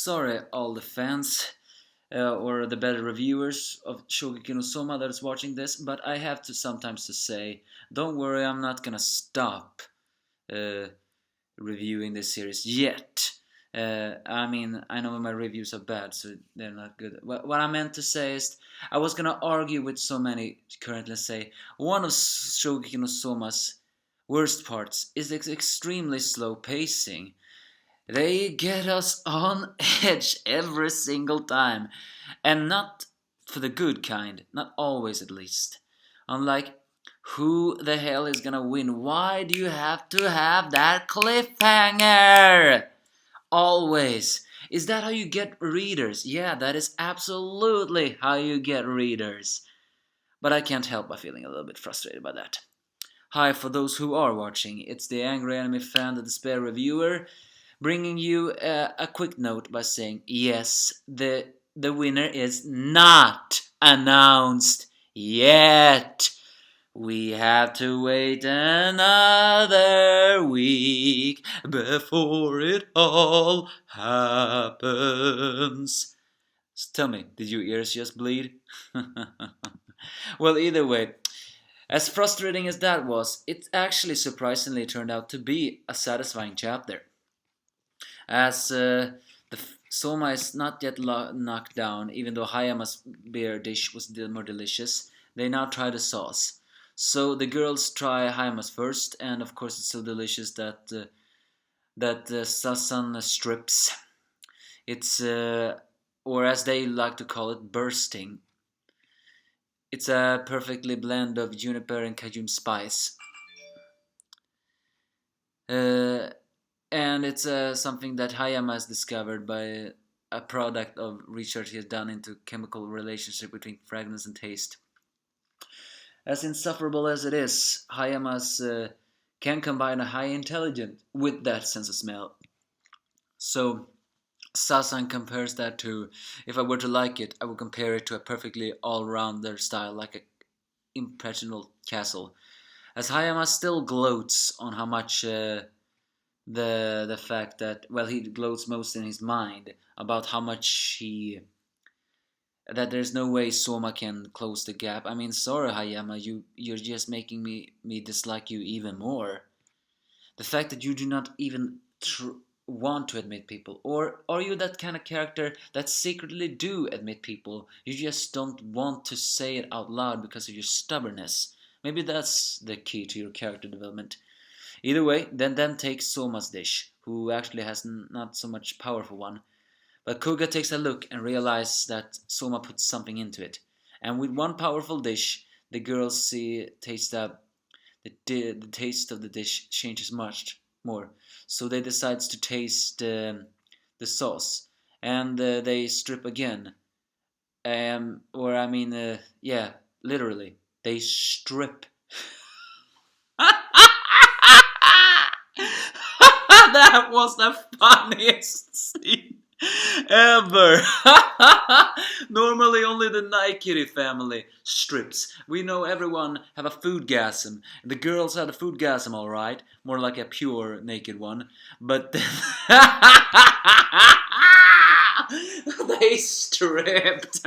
sorry, all the fans or the better reviewers of Shokugeki no Soma that is watching this, but I have to sometimes to say, don't worry, I'm not gonna stop uh, reviewing this series yet. I know my reviews are bad, so they're not good. What I meant to say is, I was gonna argue with so many currently say one of Shokugeki no Soma's worst parts is its extremely slow pacing. They get us on edge every single time, and not for the good kind, not always at least. Unlike, who the hell is gonna win? Why do you have to have that cliffhanger? Always. Is that how you get readers? Yeah, that is absolutely how you get readers. But I can't help but feeling a little bit frustrated by that. Hi, for those who are watching, it's the Angry Anime Fan, the Despair Reviewer, bringing you a quick note by saying, yes, the winner is not announced yet. We have to wait another week before it all happens. So tell me, did your ears just bleed? Well, either way, as frustrating as that was, it actually surprisingly turned out to be a satisfying chapter. As the Soma is not yet knocked down, even though Hayama's beer dish was more delicious, they now try the sauce. So the girls try Hayama's first, and of course it's so delicious that Sasan strips. It's or as they like to call it, bursting. It's a perfectly blend of juniper and cajun spice. And it's something that Hayama has discovered by a product of research he has done into chemical relationship between fragrance and taste. As insufferable as it is, Hayama's can combine a high intelligence with that sense of smell. So Sasan compares that to, if I were to like it, I would compare it to a perfectly all-rounder style, like an impregnable castle. As Hayama still gloats on how much the fact that, well, he gloats most in his mind about how much that there's no way Soma can close the gap. I mean, sorry Hayama, you're just making me dislike you even more. The fact that you do not even want to admit people, or are you that kind of character that secretly do admit people? You just don't want to say it out loud because of your stubbornness. Maybe that's the key to your character development. Either way, then takes Soma's dish, who actually has not so much powerful one. But Kuga takes a look and realizes that Soma put something into it. And with one powerful dish, the girls taste the taste of the dish changes much more. So they decide to taste the sauce, and they strip again. Yeah, literally, they strip. That was the funniest scene ever. Normally only the Naikiri family strips. We know everyone have a foodgasm. The girls had a foodgasm, alright. More like a pure naked one. But they stripped.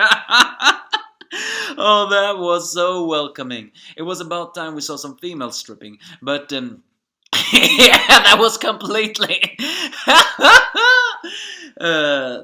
Oh, that was so welcoming. It was about time we saw some female stripping. But yeah, that was completely.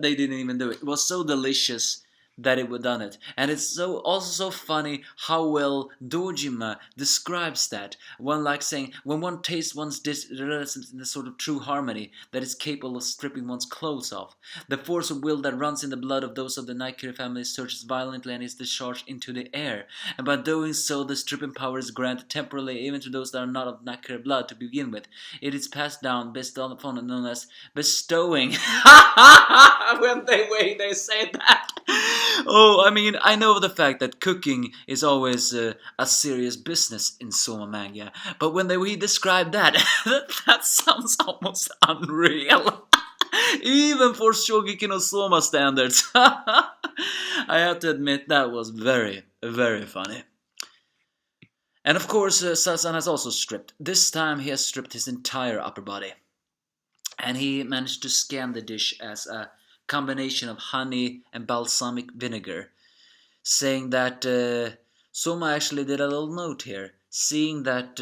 They didn't even do it. It was so delicious that it would done it, and it's also so funny how well Dojima describes that. One like saying, when one tastes one's dish in a sort of true harmony that is capable of stripping one's clothes off. The force of will that runs in the blood of those of the Naikiri family surges violently and is discharged into the air, and by doing so the stripping power is granted temporarily even to those that are not of Naikiri blood to begin with. It is passed down based upon known as bestowing. When they say that. Oh, I mean, I know the fact that cooking is always a serious business in Soma manga, but when we describe that, that sounds almost unreal. Even for Shokugeki no Soma standards. I have to admit that was very, very funny. And of course, Sasan has also stripped. This time he has stripped his entire upper body. And he managed to scan the dish as a combination of honey and balsamic vinegar, saying that Soma actually did a little note here, seeing that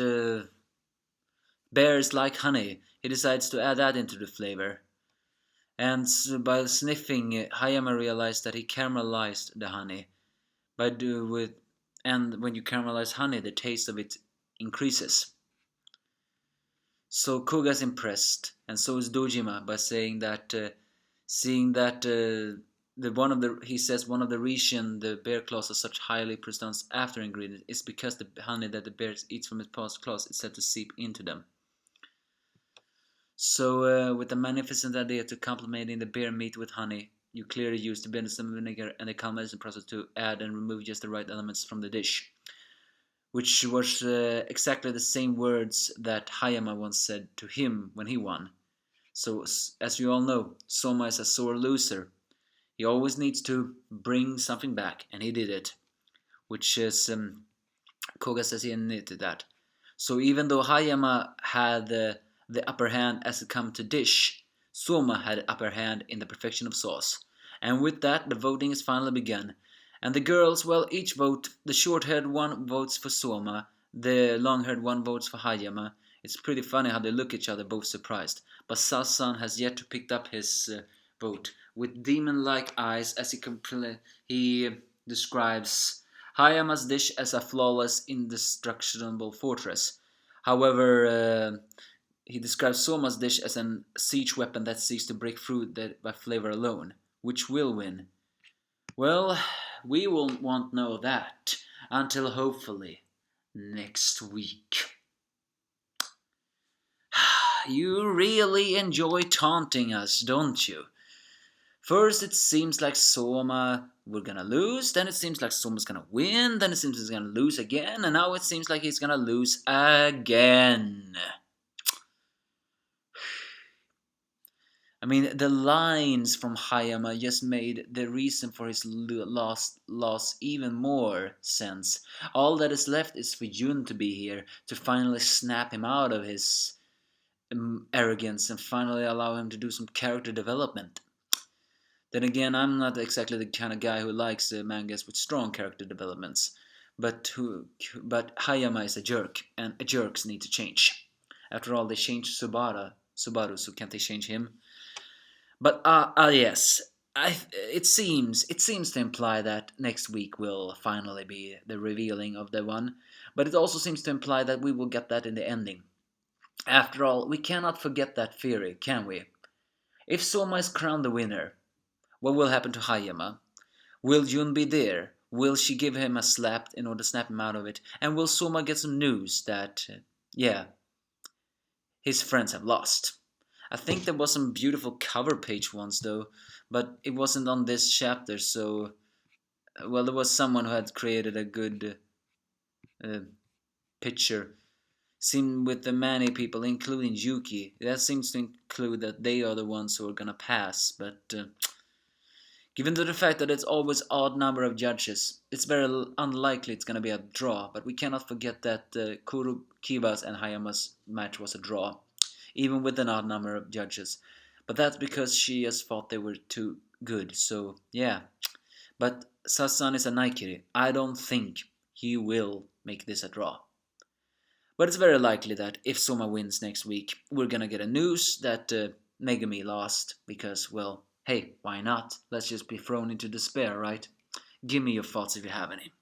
bears like honey, he decides to add that into the flavor. And by sniffing, Hayama realized that he caramelized the honey. And when you caramelize honey, the taste of it increases. So Koga's impressed, and so is Dojima, by saying that, seeing that he says one of the reason the bear claws are such highly pronounced after ingredient is because the honey that the bear eats from its past claws is said to seep into them. So with the magnificent idea to complementing the bear meat with honey, you clearly use the venison vinegar and the caramelization process to add and remove just the right elements from the dish, which was exactly the same words that Hayama once said to him when he won. So, as you all know, Soma is a sore loser. He always needs to bring something back, and he did it, which is Koga says he admitted that. So even though Hayama had the upper hand as it come to dish, Soma had the upper hand in the perfection of sauce. And with that, the voting is finally begun. And the girls, well, each vote. The short-haired one votes for Soma, the long-haired one votes for Hayama. It's pretty funny how they look at each other, both surprised. But Sasan has yet to pick up his vote. With demon-like eyes, as he describes Hayama's dish as a flawless, indestructible fortress. However, he describes Soma's dish as a siege weapon that seeks to break through by flavor alone. Which will win? Well, we won't know that until hopefully next week. You really enjoy taunting us, don't you? First it seems like Soma we're gonna lose, then it seems like Soma's gonna win, then it seems he's gonna lose again, and now it seems like he's gonna lose again. I mean, the lines from Hayama just made the reason for his loss even more sense. All that is left is for Jun to be here to finally snap him out of his arrogance and finally allow him to do some character development. Then again, I'm not exactly the kind of guy who likes mangas with strong character developments, but Hayama is a jerk, and jerks need to change. After all, they changed Subaru, so can't they change him? But yes, it seems to imply that next week will finally be the revealing of the one, but it also seems to imply that we will get that in the ending. After all, we cannot forget that theory, can we? If Soma is crowned the winner, what will happen to Hayama? Will Jun be there? Will she give him a slap in order to snap him out of it? And will Soma get some news that, his friends have lost? I think there was some beautiful cover page once though, but it wasn't on this chapter, so well, there was someone who had created a good picture. Seen with the many people, including Yuki. That seems to include that they are the ones who are gonna pass, but given to the fact that it's always odd number of judges, it's very unlikely it's gonna be a draw, but we cannot forget that Kurokiba's and Hayama's match was a draw, even with an odd number of judges. But that's because she just thought they were too good, so yeah. But Sasan is a Naikiri. I don't think he will make this a draw. But it's very likely that if Soma wins next week, we're gonna get a news that Megumi lost, because, well, hey, why not? Let's just be thrown into despair, right? Give me your thoughts if you have any.